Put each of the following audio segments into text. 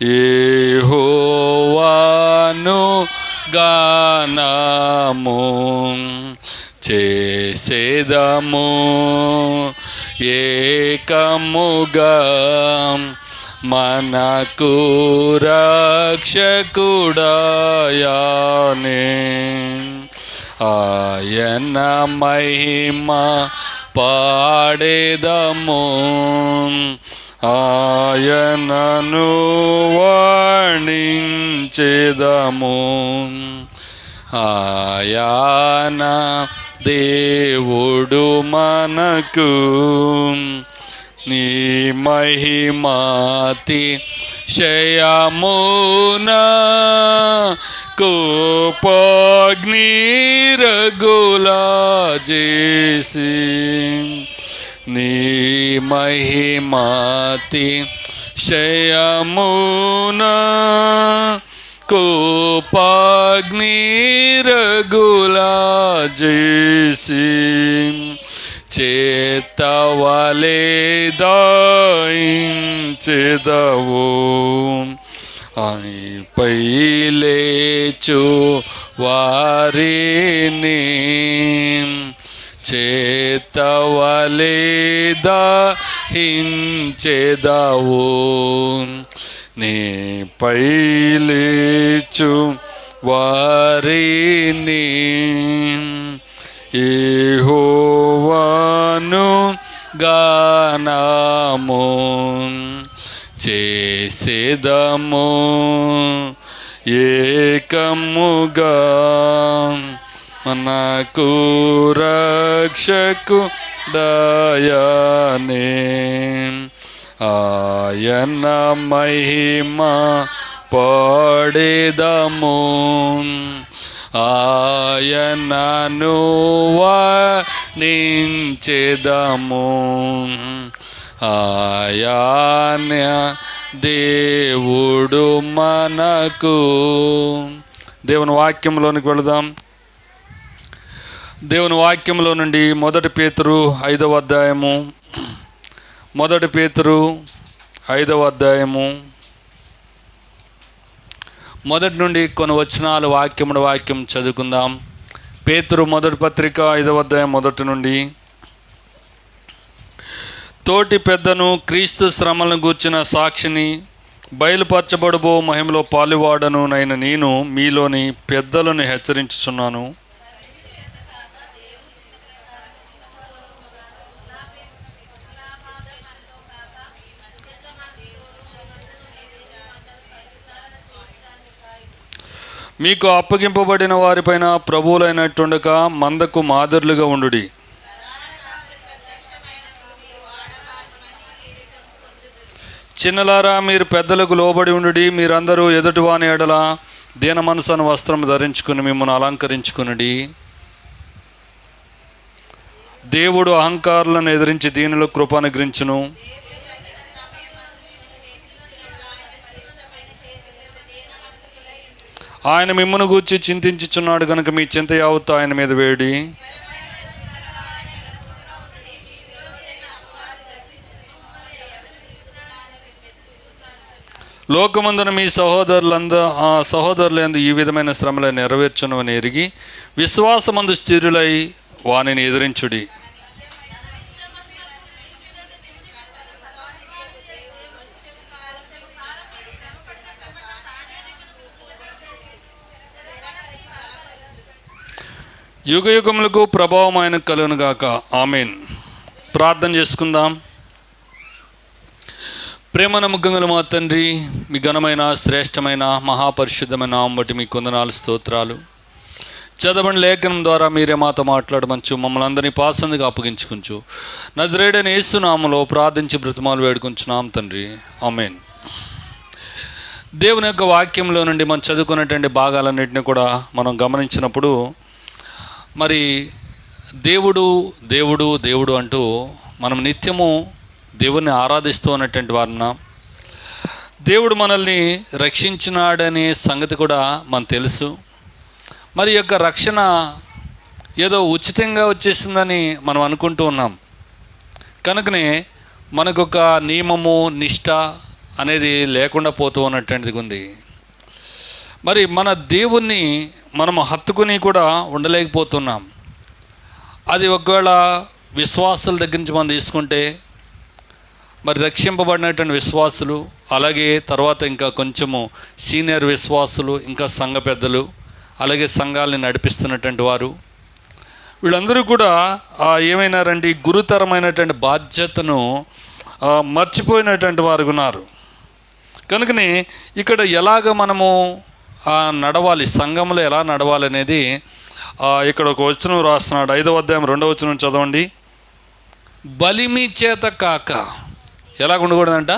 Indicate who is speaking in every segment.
Speaker 1: యెహోవాను గానము చేసేదము ఏకముగా మనకు రక్షకుడాయనే. ఆయన మహిమ పాడేదము ఆయనను వర్ణించెదము. ఆయన దేవుడు మనకు నీ మహిమాతి శయమునా కోపాగ్నిరగులా చేసి నీ మహిమాతి శయమునా కోపాగ్నిరగులా చేసి చేతవలే దాయించెదవు పై లేచు వారిని చేతవలే దాయించెదవు నీ పై లేచు వారిని యెహోవాను గానము చేసేదము ఏకముగా మనకు రక్షకుడాయనే. ఆయన మహిమ పాడేదము ఆయనను వర్ణించెదము. ఆయన దేవుడు మనకు. దేవుని వాక్యంలోనికి వెళదాం. దేవుని వాక్యంలో నుండి 1 పేతురు 5వ అధ్యాయము 1 పేతురు 5వ అధ్యాయము మొదటి నుండి కొన్ని వచనాలు వాక్యం చదువుకుందాం. పేతురు మొదటి పత్రిక 5వ అధ్యాయం 1 నుండి. తోటి పెద్దను క్రీస్తు శ్రమలను గూర్చిన సాక్షిని బయలుపరచబడబో మహిమలో పాలువాడను నైన నేను మీలోని పెద్దలను హెచ్చరించుచున్నాను. మీకు అప్పగింపబడిన వారిపైన ప్రభువులైనట్టుండక మందకు మాదిరులుగా ఉండుడి. చిన్నలారా, మీరు పెద్దలకు లోబడి ఉండుడి. మీరందరూ ఎదుటివాని ఎడల దీన మనసును వస్త్రం ధరించుకుని మిమ్మల్ని అలంకరించుకునుడి. దేవుడు అహంకారులను ఎదిరించి దీనుల కృప అనుగ్రహించును. ఆయన మిమ్మల్ని గూర్చి చింతించుచున్నాడు కనుక మీ చింత యావత్తు ఆయన మీద వేడి. లోకమందున మీ సహోదరులందు ఈ విధమైన శ్రమలను నెరవేర్చును అని ఎరిగి విశ్వాసమందు స్థిరులై వానిని ఎదిరించుడి. యుగయుగములకు ప్రభావం ఆయనకు కలుగును గాక. ఆమేన్. ప్రార్థన చేసుకుందాం. ప్రేమ నమ్మకముగల మా తండ్రి, మీ ఘనమైన శ్రేష్టమైన మహాపరిశుద్ధమైన నామం బట్టి మీ కొందనాలు స్తోత్రాలు. చదవని లేఖనం ద్వారా మీరే మాతో మాట్లాడమంచు, మమ్మల్ని అందరినీ పాసందుగా అప్పగించుకుంచు. నజరేయుడైన యేసు నామములో ప్రార్థించి బ్రతిమాలు వేడుకుంటున్నాం తండ్రి. ఆమేన్. దేవుని యొక్క వాక్యంలో నుండి మనం చదువుకున్నటువంటి భాగాలన్నింటినీ కూడా మనం గమనించినప్పుడు, మరి దేవుడు దేవుడు దేవుడు అంటూ మనం నిత్యము దేవుణ్ణి ఆరాధిస్తూ ఉన్నటువంటి వారిన దేవుడు మనల్ని రక్షించినాడనే సంగతి కూడా మనకు తెలుసు. మరి యొక్క రక్షణ ఏదో ఉచితంగా వచ్చేసిందని మనం అనుకుంటూ ఉన్నాం. కనుకనే మనకొక నియమము నిష్ట అనేది లేకుండా పోతూ ఉన్నటువంటిది ఉంది. మరి మన దేవుణ్ణి మనం హత్తుకుని కూడా ఉండలేకపోతున్నాం. అది ఒకవేళ విశ్వాసుల దగ్గర నుంచి మనం తీసుకుంటే, మరి రక్షింపబడినటువంటి విశ్వాసులు, అలాగే తర్వాత ఇంకా కొంచెము సీనియర్ విశ్వాసులు, ఇంకా సంఘ పెద్దలు, అలాగే సంఘాలని నడిపిస్తున్నటువంటి వారు, వీళ్ళందరూ కూడా ఏమైనారండి, గురుతరమైనటువంటి బాధ్యతను మర్చిపోయినటువంటి వారు ఉన్నారు. కనుకనే ఇక్కడ ఎలాగ మనము నడవాలి, సంఘంలో ఎలా నడవాలి అనేది ఇక్కడ ఒక వచనం రాస్తున్నాడు. 5వ అధ్యాయం 2వ వచనం చదవండి. బలిమి చేత కాక, ఎలాగ ఉండకూడదంట,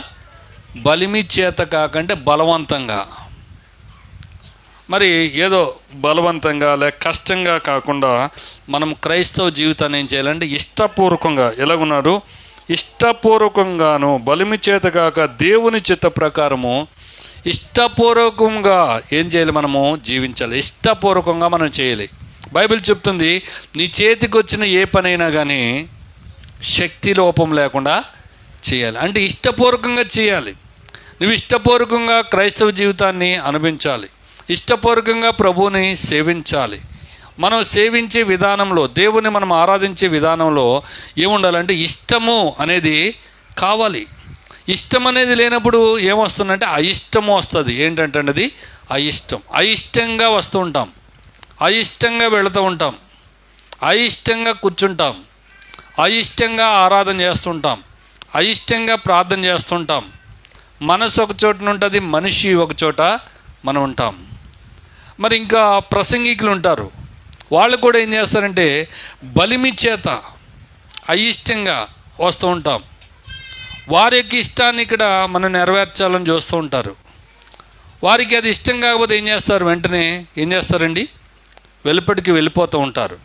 Speaker 1: బలిమి చేత కాక అంటే బలవంతంగా, మరి ఏదో బలవంతంగా లేక కష్టంగా కాకుండా మనం క్రైస్తవ జీవితాన్ని ఏం చేయాలంటే ఇష్టపూర్వకంగా, ఎలాగున్నారు, ఇష్టపూర్వకంగాను బలిమి చేత కాక దేవుని చిత్త ప్రకారము ఇష్టపూర్వకంగా ఏం చేయాలి, మనము జీవించాలి. ఇష్టపూర్వకంగా మనం చేయాలి. బైబిల్ చెప్తుంది, నీ చేతికి వచ్చిన ఏ పనైనా కానీ శక్తి లోపం లేకుండా చేయాలి. అంటే ఇష్టపూర్వకంగా చేయాలి. నువ్వు ఇష్టపూర్వకంగా క్రైస్తవ జీవితాన్ని అనుభవించాలి, ఇష్టపూర్వకంగా ప్రభువుని సేవించాలి. మనం సేవించే విధానంలో, దేవుని మనం ఆరాధించే విధానంలో ఏముండాలంటే ఇష్టము అనేది కావాలి. ఇష్టం అనేది లేనప్పుడు ఏమొస్తుందంటే అయిష్టము వస్తుంది. ఏంటంటే అది అయిష్టం. అయిష్టంగా వస్తూ ఉంటాం, అయిష్టంగా వెళుతూ ఉంటాం, అయిష్టంగా కూర్చుంటాం, అయిష్టంగా ఆరాధన చేస్తుంటాం, అయిష్టంగా ప్రార్థన చేస్తుంటాం. మనసు ఒక చోట ఉంటుంది, మనిషి ఒక చోట మనం ఉంటాం. మరి ఇంకా ప్రసంగికులు ఉంటారు, వాళ్ళు కూడా ఏం చేస్తారంటే బలిమి చేత అయిష్టంగా వస్తూ ఉంటాం. వారి యొక్క ఇష్టాన్ని ఇక్కడ మనం నెరవేర్చాలని చూస్తూ ఉంటారు. వారికి అది ఇష్టం కాకపోతే ఏం చేస్తారు, వెంటనే ఏం చేస్తారండి, వెలుపటికి వెళ్ళిపోతూ ఉంటారు.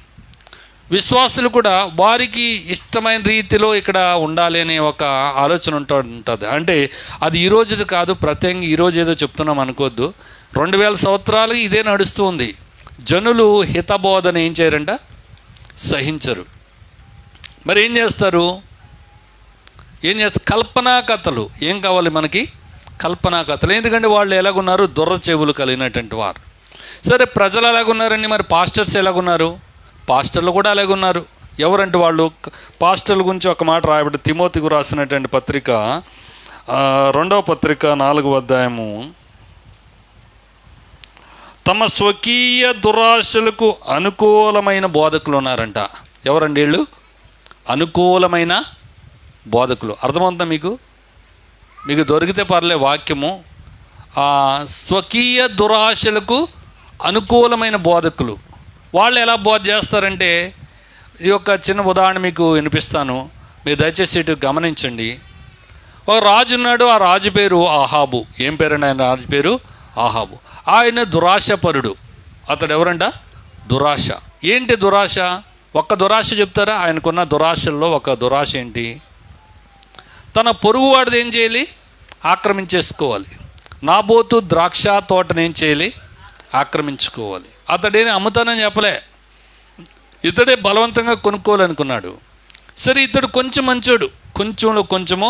Speaker 1: విశ్వాసులు కూడా వారికి ఇష్టమైన రీతిలో ఇక్కడ ఉండాలి అనే ఒక ఆలోచన ఉంటుంది. అంటే అది ఈరోజుది కాదు, ప్రత్యేకంగా ఈరోజు ఏదో చెప్తున్నాం అనుకోవద్దు. 2000 సంవత్సరాలు ఇదే నడుస్తూ ఉంది. జనులు హితబోధన ఏం చేయరంట, సహించరు. మరి ఏం చేస్తారు, కల్పనా కథలు. ఏం కావాలి మనకి, కల్పనా కథలు. ఎందుకంటే వాళ్ళు ఎలాగున్నారు, దుర్ర చెవులు కలిగినటువంటి వారు. సరే, ప్రజలు ఎలాగున్నారండి, మరి పాస్టర్స్ ఎలాగున్నారు, పాస్టర్లు కూడా అలాగున్నారు. ఎవరంటే వాళ్ళు పాస్టర్ల గురించి ఒక మాట రాయబడి తిమోతికి రాసినటువంటి పత్రిక 2వ పత్రిక 4వ అధ్యాయము, తమ స్వకీయ దురాశలకు అనుకూలమైన బోధకులు ఉన్నారంట. ఎవరండి వీళ్ళు, అనుకూలమైన బోధకులు. అర్థమవుతుందా మీకు? మీకు దొరికితే పర్లే వాక్యము. స్వకీయ దురాశలకు అనుకూలమైన బోధకులు. వాళ్ళు ఎలా బోధ చేస్తారంటే, ఈ యొక్క చిన్న ఉదాహరణ మీకు వినిపిస్తాను, మీరు దయచేసి ఇటు గమనించండి. ఒక రాజు ఉన్నాడు, ఆ రాజు పేరు ఆహాబు. ఏం పేరండి ఆయన రాజు పేరు? ఆహాబు. ఆయన దురాశపరుడు. అతడు ఎవరంట, దురాశ. ఏంటి దురాశ? ఒక్క దురాశ చెప్తారా? ఆయనకున్న దురాశల్లో ఒక దురాశ ఏంటి, తన పొరుగు వాడిది ఏం చేయాలి, ఆక్రమించేసుకోవాలి. నాబోతు ద్రాక్ష తోటను ఏం చేయాలి, ఆక్రమించుకోవాలి. అతడేని అమ్ముతానని చెప్పలే, ఇతడే బలవంతంగా కొనుక్కోవాలనుకున్నాడు. సరే, ఇతడు కొంచెం మంచోడు, కొంచెంలో కొంచెము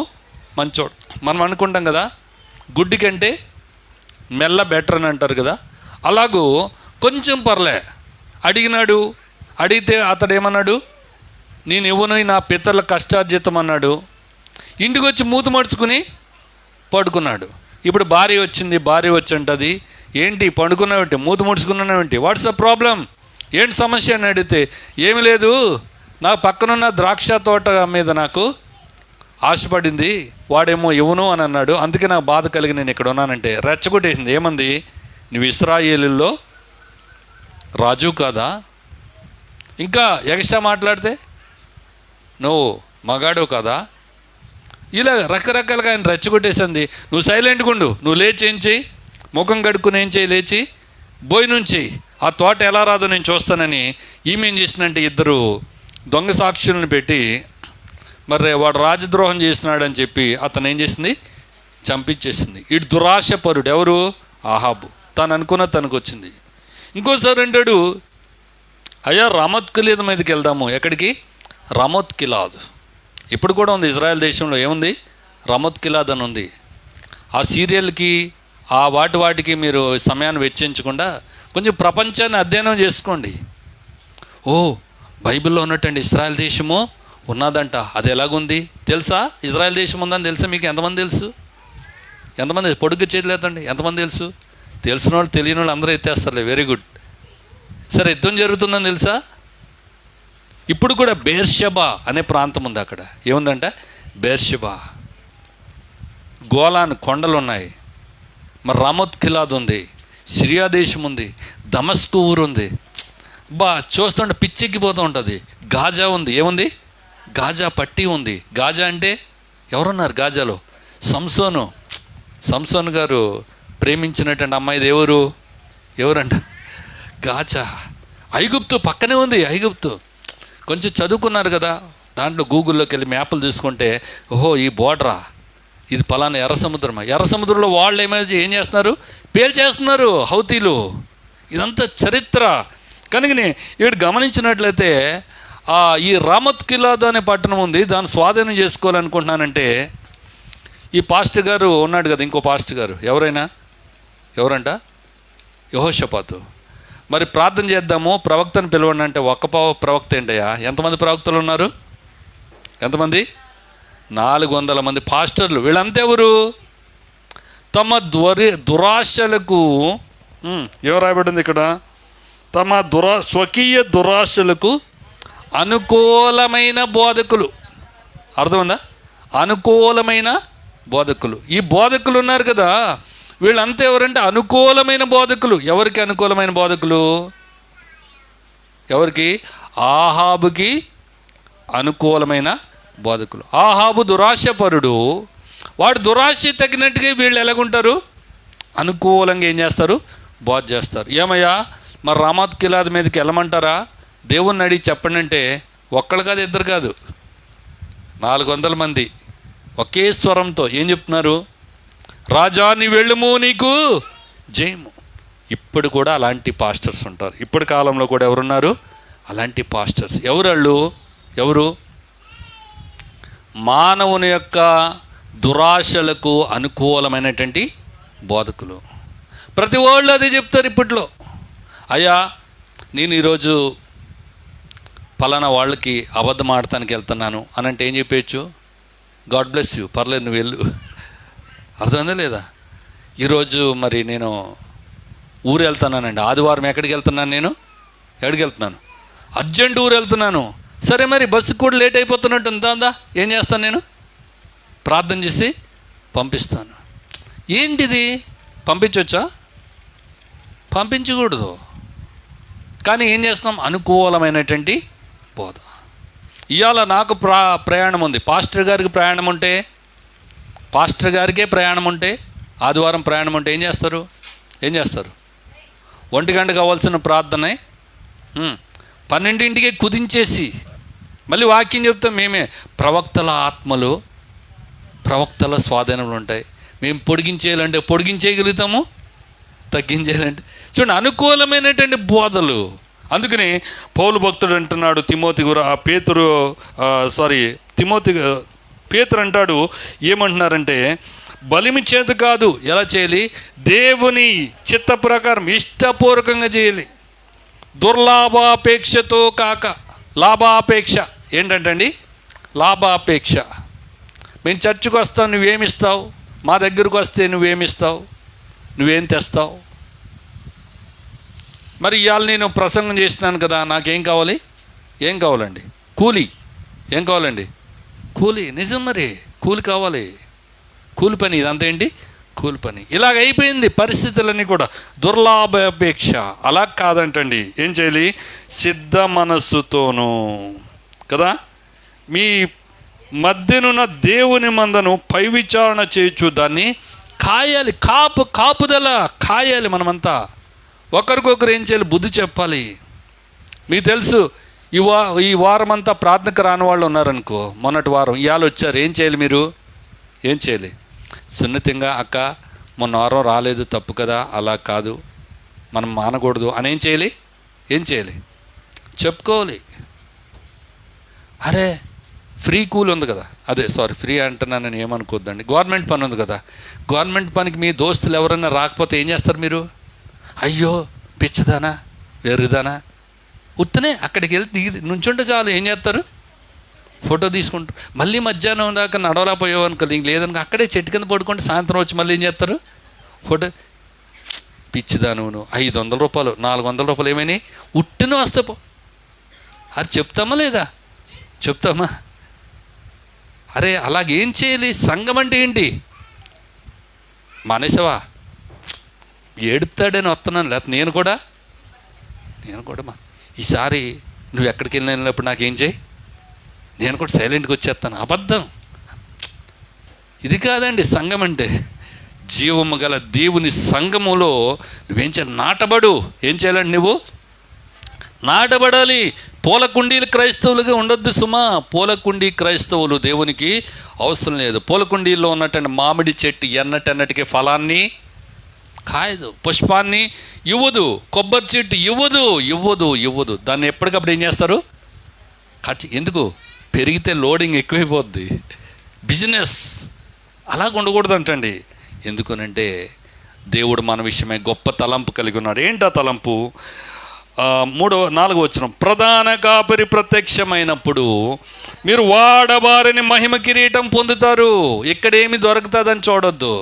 Speaker 1: మంచోడు. మనం అనుకుంటాం కదా, గుడ్డి కంటే మెల్ల బెటర్ అని అంటారు కదా. అలాగూ కొంచెం పర్లే అడిగినాడు. అడిగితే అతడు ఏమన్నాడు, నేను ఇవ్వను, నా పితరుల కష్టార్జితం అన్నాడు. ఇంటికి వచ్చి మూత మడుచుకుని పడుకున్నాడు. ఇప్పుడు భార్య వచ్చింది, భార్య వచ్చి అంటది, ఏంటి పండుకున్నావేంటి, మూత ముడుచుకున్నావేంటి, వాట్స్ ద ప్రాబ్లం, ఏంటి సమస్య అని అడిగితే, ఏమి లేదు, నా పక్కనున్న ద్రాక్ష తోట మీద నాకు ఆశపడింది, వాడేమో ఇవ్వను అని అన్నాడు, అందుకే నాకు బాధ కలిగి నేను ఇక్కడ ఉన్నానంటే రెచ్చగొట్టేసింది. ఏమంది, నువ్వు ఇశ్రాయేలులో రాజు కాదా? ఇంకా ఎక్స్ట్రా మాట్లాడితే నువ్వు మగాడు కదా? ఇలా రకరకాలుగా ఆయన రెచ్చగొట్టేసింది. నువ్వు సైలెంట్గా ఉండు, నువ్వు లేచి ఏం చేయి, ముఖం కడుక్కుని ఏం చేయి, లేచి బోయి నుంచి ఆ తోట ఎలా రాదో నేను చూస్తానని ఈమె ఏం చేసిందంటే, ఇద్దరు దొంగ సాక్షులను పెట్టి, మరి వాడు రాజద్రోహం చేసినాడని చెప్పి అతను ఏం చేసింది, చంపించేసింది. ఇటు దురాశపరుడు ఎవరు, ఆహాబు. తను అనుకున్న తనకు వచ్చింది. ఇంకోసారి అంటాడు, అయ్యా రామోత్ గిలాదు మీదకి వెళ్దాము. ఎక్కడికి? రామోత్ గిలాదు. ఇప్పుడు కూడా ఉంది ఇజ్రాయెల్ దేశంలో. ఏముంది? రామోత్ గిలాదు అని ఉంది. ఆ సీరియల్కి ఆ వాటికి మీరు సమయాన్ని వెచ్చించకుండా కొంచెం ప్రపంచాన్ని అధ్యయనం చేసుకోండి. ఓ, బైబిల్లో ఉన్నటువంటి ఇజ్రాయెల్ దేశము ఉన్నదంట. అది ఎలాగుంది తెలుసా? ఇజ్రాయెల్ దేశం ఉందని తెలుసా మీకు? ఎంతమంది తెలుసు? ఎంతమంది పొడుగు చేతులు ఎత్తండి. ఎంతమంది తెలుసు? తెలిసిన వాళ్ళు తెలియని వాళ్ళు అందరూ ఎత్తేస్తారులే. Very good. సరే, యుద్ధం జరుగుతుందని తెలుసా? ఇప్పుడు కూడా బేర్షెబా అనే ప్రాంతం ఉంది. అక్కడ ఏముందంట? బేర్షెబా. గోలాన్ కొండలు ఉన్నాయి. మరి రామోత్ కిలాద్ ఉంది. సిరియా దేశం ఉంది. దమస్కు ఊరు ఉంది. చూస్తుంటే పిచ్చెక్కిపోతూ ఉంటుంది. గాజా ఉంది. ఏముంది? గాజా పట్టి ఉంది. గాజా అంటే ఎవరున్నారు గాజాలో? సంసోన్ గారు ప్రేమించినటువంటి అమ్మాయిది ఎవరంట? గాజా. ఐగుప్తు పక్కనే ఉంది. ఐగుప్తు కొంచెం చదువుకున్నారు కదా, దాంట్లో గూగుల్లోకి వెళ్ళి మ్యాప్లు చూసుకుంటే ఓహో ఈ బోర్డరా, ఇది పలానా ఎర్ర సముద్రమా. ఎర్ర సముద్రంలో వాళ్ళు ఏం చేస్తున్నారు? పేల్చేస్తున్నారు హౌతీలు. ఇదంతా చరిత్ర. కనుకనే ఇక్కడ గమనించినట్లయితే ఈ రామత్ కిలాద్ అనే పట్టణం ఉంది. దాన్ని స్వాధీనం చేసుకోవాలనుకుంటున్నానంటే ఈ పాస్టర్ గారు ఉన్నాడు కదా, ఇంకో పాస్టర్ గారు ఎవరంట? యెహోషాపాతు. మరి ప్రార్థన చేద్దాము, ప్రవక్తను పిలవండి అంటే ఒక్క ప్రవక్త ఏంటయ్యా? ఎంతమంది ప్రవక్తలు ఉన్నారు? ఎంతమంది? 400 మంది పాస్టర్లు. వీళ్ళంతా ఎవరు? తమ దురాశలకు ఏం రాయబడింది ఇక్కడ? తమ స్వకీయ దురాశలకు అనుకూలమైన బోధకులు. అర్థమైందా? అనుకూలమైన బోధకులు. ఈ బోధకులు ఉన్నారు కదా, వీళ్ళంతా ఎవరంటే అనుకూలమైన బోధకులు. ఎవరికి అనుకూలమైన బోధకులు? ఎవరికి? ఆహాబుకి అనుకూలమైన బోధకులు. ఆహాబు దురాశపరుడు. వాడు దురాశ తగినట్టుగా వీళ్ళు ఎలాగుంటారు? అనుకూలంగా ఏం చేస్తారు? బోధ చేస్తారు. ఏమయ్యా మరి రామత్ కిలాద్ మీదకి వెళ్ళమంటారా? దేవుణ్ణి అడిగి చెప్పండి అంటే ఒక్కళ్ళు కాదు, ఇద్దరు కాదు, 400 మంది ఒకే స్వరంతో ఏం చెప్తున్నారు? రాజా నీ వెళ్ళుము, నీకు జయము. ఇప్పుడు కూడా అలాంటి పాస్టర్స్ ఉంటారు. ఇప్పుడు కాలంలో కూడా ఎవరున్నారు? అలాంటి పాస్టర్స్. ఎవరు? మానవుని యొక్క దురాశలకు అనుకూలమైనటువంటి బోధకులు. ప్రతి వాళ్ళు అదే చెప్తారు ఇప్పట్లో. అయ్యా నేను ఈరోజు పలానా వాళ్ళకి అబద్ధం ఆడటానికి వెళ్తున్నాను అని అంటే ఏం చెప్పేయచ్చు? గాడ్ బ్లెస్ యూ, పర్లేదు నువ్వు వెళ్ళు. అర్థమైందా లేదా? ఈరోజు మరి నేను ఊరు వెళ్తున్నానండి, ఆదివారం ఎక్కడికి వెళ్తున్నాను? ఎక్కడికి వెళ్తున్నాను? అర్జెంట్ ఊరు వెళ్తున్నాను. సరే, మరి బస్సు కూడా లేట్ అయిపోతున్నట్టు ఉందా? ఏం చేస్తాను? నేను ప్రార్థన చేసి పంపిస్తాను. ఏంటిది? పంపించవచ్చా? పంపించకూడదు. కానీ ఏం చేస్తాం? అనుకూలమైనటువంటి బోధ. ఇవాళ నాకు ప్రయాణం ఉంది, పాస్టర్ గారికి ప్రయాణం ఉంటే, పాస్టర్ గారికే ప్రయాణం ఉంటే, ఆదివారం ప్రయాణం ఉంటే ఏం చేస్తారు? 1 గంట కావాల్సిన ప్రార్థనే 12ంటికే కుదించేసి మళ్ళీ వాక్యం చెప్తాం. మేమే ప్రవక్తల ఆత్మలు, ప్రవక్తల స్వాధీనంలో ఉంటాయి. మేము పొడిగించేయాలంటే పొడిగించేయగలుగుతాము, తగ్గించేయాలంటే. చూడండి, అనుకూలమైనటువంటి బోధలు. అందుకని పౌలు భక్తుడు అంటున్నాడు పేతురు అంటాడు, ఏమంటున్నారంటే బలిమి చేత కాదు, ఎలా చేయాలి? దేవుని చిత్త ప్రకారం ఇష్టపూర్వకంగా చేయాలి. దుర్లాభాపేక్షతో కాక. లాభాపేక్ష ఏంటంటండి? లాభాపేక్ష. మేము చర్చికి వస్తావు, నువ్వేమిస్తావు? మా దగ్గరకు వస్తే నువ్వేమిస్తావు? నువ్వేం తెస్తావు? మరి ఇవాళ నేను ప్రసంగం చేస్తున్నాను కదా, నాకేం కావాలి? ఏం కావాలండి? కూలి. ఏం కావాలండి? కూలి. నిజం, మరి కూలి కావాలి. కూలి పని. ఇదంతా ఏంటి? కూలి పని. ఇలాగ అయిపోయింది పరిస్థితులన్నీ కూడా. దుర్లాభాపేక్ష. అలా కాదంటండి. ఏం చేయాలి? సిద్ధ మనస్సుతోనూ కదా, మీ మధ్యనున్న దేవుని మందను పై విచారణ చేయొచ్చు, దాన్ని కాయాలి. కాపుదల కాయాలి. మనమంతా ఒకరికొకరు ఏం చేయాలి? బుద్ధి చెప్పాలి. మీకు తెలుసు, ఈ వారం అంతా ప్రార్థనకు రాని వాళ్ళు ఉన్నారనుకో, మొన్నటి వారం ఇవాళ వచ్చారు. ఏం చేయాలి? మీరు ఏం చేయాలి? సున్నితంగా, అక్క మొన్న వారం రాలేదు, తప్పు కదా, అలా కాదు, మనం మానకూడదు అని ఏం చేయాలి? చెప్పుకోవాలి. అరే ఫ్రీ కూలి ఉంది కదా, ఫ్రీ అంటున్నానని ఏమనుకోద్దండి. గవర్నమెంట్ పని ఉంది కదా, గవర్నమెంట్ పనికి మీ దోస్తులు ఎవరైనా రాకపోతే ఏం చేస్తారు మీరు? అయ్యో పిచ్చదానా వెర్రిదానా, ఉత్తనే అక్కడికి వెళ్ళి దిగి నుంచుంటే చాలు, ఏం చేస్తారు? ఫోటో తీసుకుంటారు. మళ్ళీ మధ్యాహ్నం దాకా నడవలా పోయావనుకో, ఇంక లేదనుకో అక్కడే చెట్టు కింద పడుకుంటే సాయంత్రం వచ్చి మళ్ళీ ఏం చేస్తారు? ఫోటో. పిచ్చిదా నువ్వు, 500 రూపాయలు 400 రూపాయలు ఏమైనా ఉట్టిన వస్తే పో. అది చెప్తామా లేదా? చెప్తామా? అరే అలాగేం చేయాలి? సంఘం అంటే ఏంటి? మానేసావా? ఏడుతాడని వస్తున్నాను, లేకపోతే నేను కూడా ఈసారి నువ్వు ఎక్కడికి వెళ్ళినప్పుడు నాకేం చేయి, నేను కూడా సైలెంట్గా వచ్చేస్తాను. అబద్ధం. ఇది కాదండి సంఘం అంటే. జీవము గల దేవుని సంఘములో నువ్వేం చేయాలి? నాటబడు. ఏం చేయాలండి? నువ్వు నాటబడాలి. పూలకుండీలు క్రైస్తవులుగా ఉండొద్దు సుమా. పూలకుండీ క్రైస్తవులు దేవునికి అవసరం లేదు. పూలకుండీల్లో ఉన్నటువంటి మామిడి చెట్టు ఎన్నటన్నటికీ ఫలాన్ని కాయదు, పుష్పాన్ని ఇవ్వదు, కొబ్బరి చెట్టు ఇవ్వదు. దాన్ని ఎప్పటికప్పుడు ఏం చేస్తారు? ఎందుకు? పెరిగితే లోడింగ్ ఎక్కువైపోద్ది, బిజినెస్. అలాగ ఉండకూడదు అంటండి. ఎందుకనంటే దేవుడు మన విషయమై గొప్ప తలంపు కలిగి ఉన్నాడు. ఏంటా తలంపు? 4వ వచనం, ప్రధాన కాపరి ప్రత్యక్షమైనప్పుడు మీరు వాడబారిని మహిమ కిరీటం పొందుతారు. ఇక్కడేమి దొరుకుతుందని చూడొద్దు.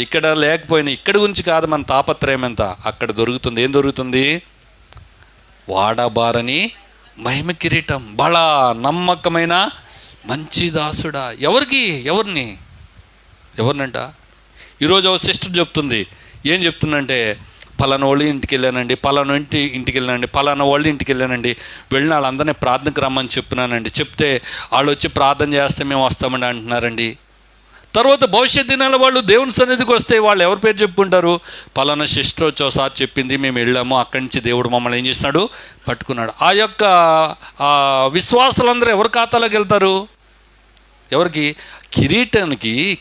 Speaker 1: ఇక్కడ లేకపోయినా, ఇక్కడ గురించి కాదు మన తాపత్రయం ఎంత, అక్కడ దొరుకుతుంది. ఏం దొరుకుతుంది? వాడబారని మహిమ కిరీటం. బలా నమ్మకమైన మంచి దాసుడా. ఎవరినంట? ఈరోజు ఒక సిస్టర్ చెప్తుంది. ఏం చెప్తుందంటే, పలానా వాళ్ళ ఇంటికి వెళ్ళానండి, పలానా వాళ్ళ ఇంటికి వెళ్ళానండి, వెళ్ళిన వాళ్ళందరినీ ప్రార్థనకు రమ్మని చెప్పినానండి. చెప్తే వాళ్ళు వచ్చి ప్రార్థన చేస్తే మేము వస్తామండి అంటున్నారండి. తర్వాత భవిష్యత్ దినాల వాళ్ళు దేవుని సన్నిధికి వస్తే వాళ్ళు ఎవరి పేరు చెప్పుకుంటారు? పలానా సిస్టర్ వచ్చి ఒకసారి చెప్పింది, మేము వెళ్ళాము, అక్కడి నుంచి దేవుడు మమ్మల్ని ఏం చేస్తున్నాడు? పట్టుకున్నాడు. ఆ యొక్క విశ్వాసాలందరూ ఎవరి ఖాతాలోకి వెళ్తారు? ఎవరికి?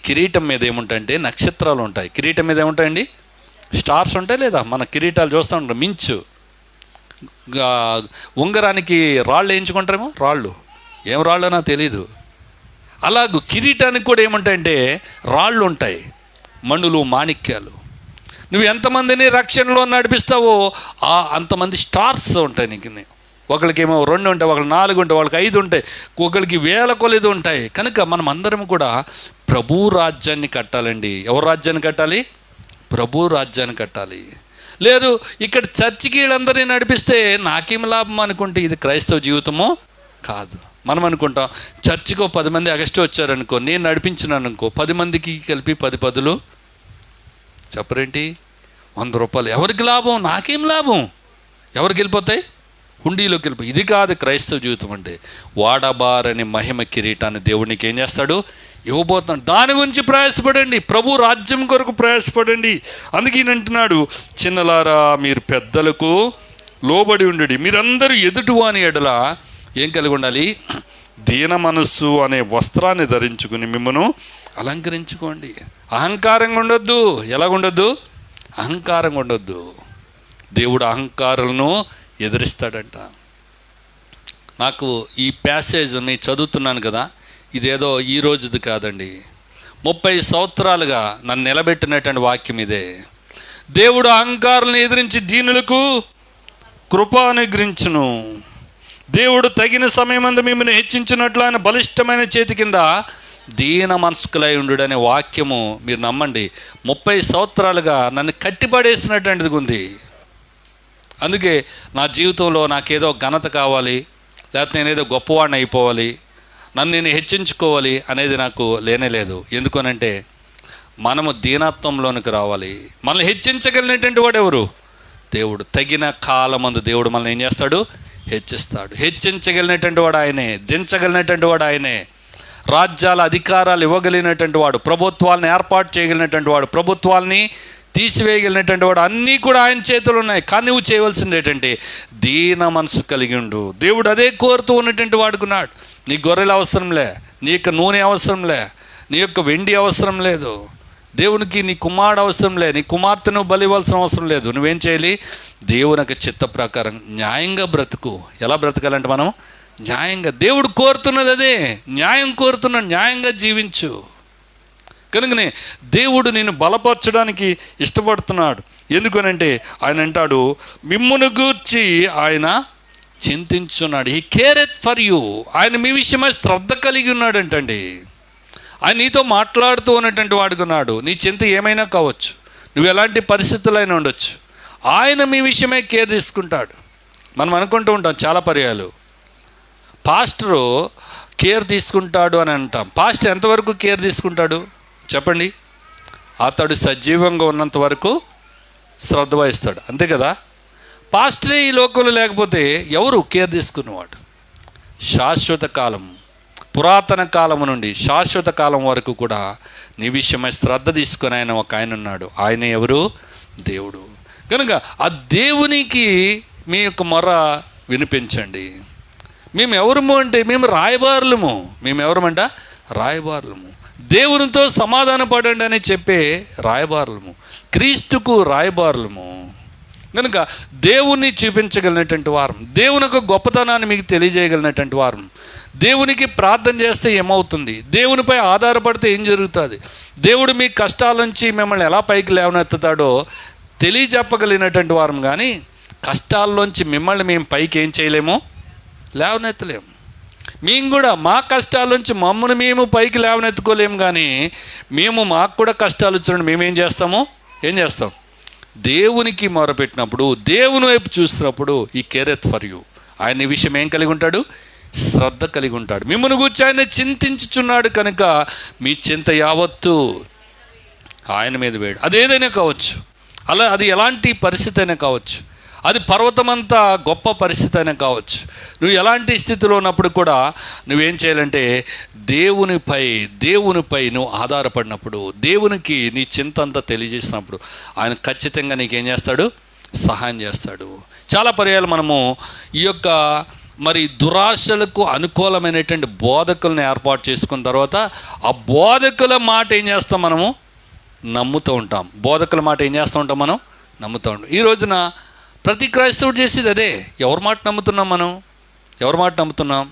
Speaker 1: కిరీటం మీద ఏముంటాయంటే నక్షత్రాలు ఉంటాయి. కిరీటం మీద ఏముంటాయండి? స్టార్స్ ఉంటాయి. లేదా మన కిరీటాలు చూస్తూ ఉంటాం, మించు. ఉంగరానికి రాళ్ళు వేయించుకుంటారేమో, రాళ్ళు ఏం రాళ్ళు నాకు తెలీదు. అలాగూ కిరీటానికి కూడా ఏముంటాయంటే రాళ్ళు ఉంటాయి, మణులు, మాణిక్యాలు. నువ్వు ఎంతమందిని రక్షణలో నడిపిస్తావో అంతమంది స్టార్స్ ఉంటాయి నీకు. ఒకరికేమో 2 ఉంటాయి, ఒకరికి 4 ఉంటాయి, వాళ్ళకి 5 ఉంటాయి, ఒకరికి 1000 కొలది ఉంటాయి. కనుక మనం అందరం కూడా ప్రభు రాజ్యాన్ని కట్టాలండి. ఎవరు రాజ్యాన్ని కట్టాలి? ప్రభు రాజ్యాన్ని కట్టాలి. లేదు ఇక్కడ చర్చికి వీళ్ళందరినీ నడిపిస్తే నాకేం లాభం అనుకుంటే ఇది క్రైస్తవ జీవితమో కాదు. మనం అనుకుంటాం చర్చికి 10 మంది అగస్టు వచ్చారనుకో, నేను నడిపించినాను అనుకో, 10 మందికి కలిపి 10 పదులు చెప్పరేంటి? 100 రూపాయలు. ఎవరికి లాభం? నాకేం లాభం? ఎవరికి వెళ్ళిపోతాయి? హుండీలోకి వెళ్ళిపోయి. ఇది కాదు క్రైస్తవ జీవితం అంటే. వాడబారని మహిమ కిరీటాన్ని దేవునికి ఏం చేస్తాడు? ఇవ్వబోతున్నాడు. దాని గురించి ప్రయాసపడండి, ప్రభు రాజ్యం కొరకు ప్రయాసపడండి. అందుకే ఈయన అంటున్నాడు, చిన్నలారా మీరు పెద్దలకు లోబడి ఉండండి, మీరందరూ ఎదుటివాని ఎడల ఏం కలిగి ఉండాలి? దీన మనస్సు అనే వస్త్రాన్ని ధరించుకుని మిమ్మను అలంకరించుకోండి. అహంకారంగా ఉండొద్దు. ఎలాగుండొద్దు? అహంకారంగా ఉండొద్దు. దేవుడు అహంకారులను ఎదిరిస్తాడంట. నాకు ఈ ప్యాసేజ్ నేను చదువుతున్నాను కదా, ఇదేదో ఈ రోజుది కాదండి. 30 సంవత్సరాలుగా నన్ను నిలబెట్టినటువంటి వాక్యం ఇదే. దేవుడు అహంకారులను ఎదిరించి దీనులకు కృప అనుగ్రహించును. దేవుడు తగిన సమయమందు మిమ్మల్ని హెచ్చించినట్లు ఆయన బలిష్టమైన చేతి కింద దీన మనస్కులై ఉండు అనే వాక్యము మీరు నమ్మండి. 30 సంవత్సరాలుగా నన్ను కట్టిపడేసినటువంటిది ఉంది. అందుకే నా జీవితంలో నాకేదో ఘనత కావాలి, లేకపోతే నేనేదో గొప్పవాడిని అయిపోవాలి, నన్ను నేను హెచ్చించుకోవాలి అనేది నాకు లేనేలేదు. ఎందుకనంటే మనము దీనత్వంలోనికి రావాలి. మనల్ని హెచ్చించగలిగినటువంటి వాడు ఎవరు? దేవుడు. తగిన కాలమందు దేవుడు మనల్ని ఏం చేస్తాడు? హెచ్చిస్తాడు. హెచ్చించగలిగినటువంటి వాడు ఆయనే, దించగలిగినటువంటి వాడు ఆయనే. రాజ్యాల అధికారాలు ఇవ్వగలిగినటువంటి వాడు, ప్రభుత్వాలను ఏర్పాటు చేయగలిగినటువంటి వాడు, ప్రభుత్వాల్ని తీసివేయగలిగినటువంటి వాడు, అన్నీ కూడా ఆయన చేతులు ఉన్నాయి. కానీ నువ్వు చేయవలసింది ఏంటంటే దీన మనసు కలిగి ఉండు. దేవుడు అదే కోరుతూ ఉన్నటువంటి వాడుకున్నాడు. నీ గొర్రెలు అవసరంలే, నీ యొక్క నూనె అవసరంలే, నీ యొక్క వెండి అవసరం లేదు. దేవునికి నీ కుమారుడు అవసరంలే, నీ కుమార్తెను బలి ఇవ్వాల్సిన అవసరం లేదు. నువ్వేం చేయాలి? దేవునికి చిత్త ప్రకారం న్యాయంగా బ్రతుకు. ఎలా బ్రతకాలంటే మనం న్యాయంగా. దేవుడు కోరుతున్నది అదే, న్యాయం కోరుతున్నాడు. న్యాయంగా జీవించు. కనుకనే దేవుడు నిన్ను బలపరచడానికి ఇష్టపడుతున్నాడు. ఎందుకనంటే ఆయన అంటాడు, మిమ్మును గూర్చి ఆయన చింతించున్నాడు. He careth for you. ఆయన మీ విషయమై శ్రద్ధ కలిగి ఉన్నాడంటండి. ఆయన నీతో మాట్లాడుతూ ఉన్నటువంటి వాడుకున్నాడు. నీ చింత ఏమైనా కావచ్చు, నువ్వు ఎలాంటి పరిస్థితులైనా ఉండొచ్చు, ఆయన మీ విషయమై కేర్ తీసుకుంటాడు. మనం అనుకుంటూ ఉంటాం చాలా పర్యాలు, పాస్టరు కేర్ తీసుకుంటాడు అని అంటాం. పాస్టర్ ఎంతవరకు కేర్ తీసుకుంటాడు చెప్పండి? అతడు సజీవంగా ఉన్నంత వరకు శ్రద్ధ వహిస్తాడు, అంతే కదా. పాస్టరే ఈ లోకంలో లేకపోతే ఎవరు కేర్ తీసుకున్నవాడు? శాశ్వత కాలం, పురాతన కాలము నుండి శాశ్వత కాలం వరకు కూడా నీ విషయమై శ్రద్ధ తీసుకొని ఆయన ఉన్నాడు. ఆయన ఎవరు? దేవుడు. కనుక ఆ దేవునికి మీ యొక్క మొర వినిపించండి. మేము ఎవరము అంటే మేము రాయబారులము. మేము ఎవరమంట? రాయబారులము. దేవునితో సమాధాన పడండి అని చెప్పే రాయబారులము, క్రీస్తుకు రాయబారులము. కనుక దేవుణ్ణి చూపించగలిగినటువంటి వారం, దేవుని యొక్క గొప్పతనాన్ని మీకు తెలియజేయగలిగినటువంటి వారం. దేవునికి ప్రార్థన చేస్తే ఏమవుతుంది, దేవునిపై ఆధారపడితే ఏం జరుగుతుంది, దేవుడు మీ కష్టాల నుంచి మిమ్మల్ని ఎలా పైకి లేవనెత్తుతాడో తెలియజెప్పగలిగినటువంటి వారం. కానీ కష్టాల్లోంచి మిమ్మల్ని మేము పైకి ఏం చేయలేము, లేవనెత్తలేము. మేము కూడా మా కష్టాల నుంచి మమ్మల్ని మేము పైకి లేవనెత్తుకోలేము. కానీ మాకు కూడా కష్టాలు వచ్చినప్పుడు మేమేం చేస్తాము? ఏం చేస్తాం? దేవునికి మొరపెట్టినప్పుడు, దేవుని వైపు చూస్తున్నప్పుడు ఈ కేరెత్ ఫర్ యూ. ఆయన ఈ విషయం ఏం కలిగి ఉంటాడు? శ్రద్ధ కలిగి ఉంటాడు. మిమ్మల్ని గురించి ఆయన చింతించుచున్నాడు కనుక మీ చింత యావత్తు ఆయన మీద వేయడు. అదేదైనా కావచ్చు, అది ఎలాంటి పరిస్థితి అయినా కావచ్చు, అది పర్వతమంతా గొప్ప పరిస్థితి అయినా కావచ్చు. నువ్వు ఎలాంటి స్థితిలో ఉన్నప్పుడు కూడా నువ్వేం చేయాలంటే దేవునిపై నువ్వు ఆధారపడినప్పుడు, దేవునికి నీ చింత అంతా తెలియజేసినప్పుడు ఆయన ఖచ్చితంగా నీకేం చేస్తాడు? సహాయం చేస్తాడు. చాలా పర్యాలు మనము ఈ యొక్క దురాశలకు అనుకూలమైనటువంటి బోధకులను ఏర్పాటు చేసుకున్న తర్వాత ఆ బోధకుల మాట ఏం చేస్తాం? మనము నమ్ముతూ ఉంటాం. బోధకుల మాట ఏం చేస్తూ ఉంటాం? మనం నమ్ముతూ ఉంటాం. ఈ రోజున ప్రతి క్రైస్తవుడు చేసేది అదే. ఎవరి మాట నమ్ముతున్నాం? మనం ఎవరి మాట నమ్ముతున్నాం?